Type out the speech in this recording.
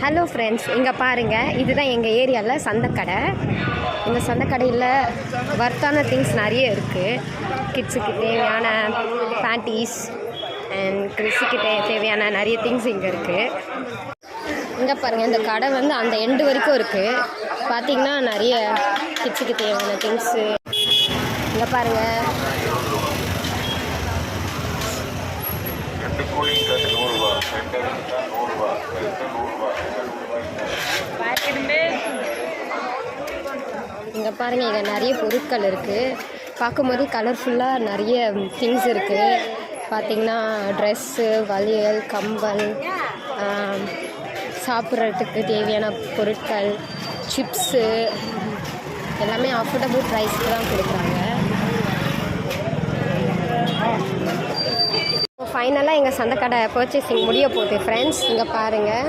Hello friends, இங்கே பாருங்கள், இதுதான் எங்கள் ஏரியாவில் சந்தைக்கடை. இந்த சந்தைக்கடையில் வர்த்தான திங்ஸ் நிறைய இருக்குது. கிட்ஸுக்கு தேவையான பேண்டீஸ் அண்ட் கிட்ஸுக்கு தேவையான நிறைய திங்ஸ் இங்கே இருக்குது. இங்கே பாருங்கள், இந்த கடை வந்து அந்த எண்டு வரைக்கும் இருக்குது. பார்த்திங்கன்னா நிறைய கிட்ஸுக்கு தேவையான திங்ஸு. இங்கே பாருங்கள், இங்கே பாருங்கள், இங்கே நிறைய பொருட்கள் இருக்குது. பார்க்கும்போது கலர்ஃபுல்லாக நிறைய திங்ஸ் இருக்குது. பார்த்திங்கன்னா ட்ரெஸ்ஸு, வளையல், கம்பல், சாப்பிட்றதுக்கு தேவையான பொருட்கள், சிப்ஸு எல்லாமே அஃபோர்டபுள் ப்ரைஸ்க்கு தான் கொடுக்குறாங்க. ஃபைனலாக எங்கள் சந்தைக்கடை பர்ச்சேசிங் முடிய போகுது ஃப்ரெண்ட்ஸ். இங்கே பாருங்கள்.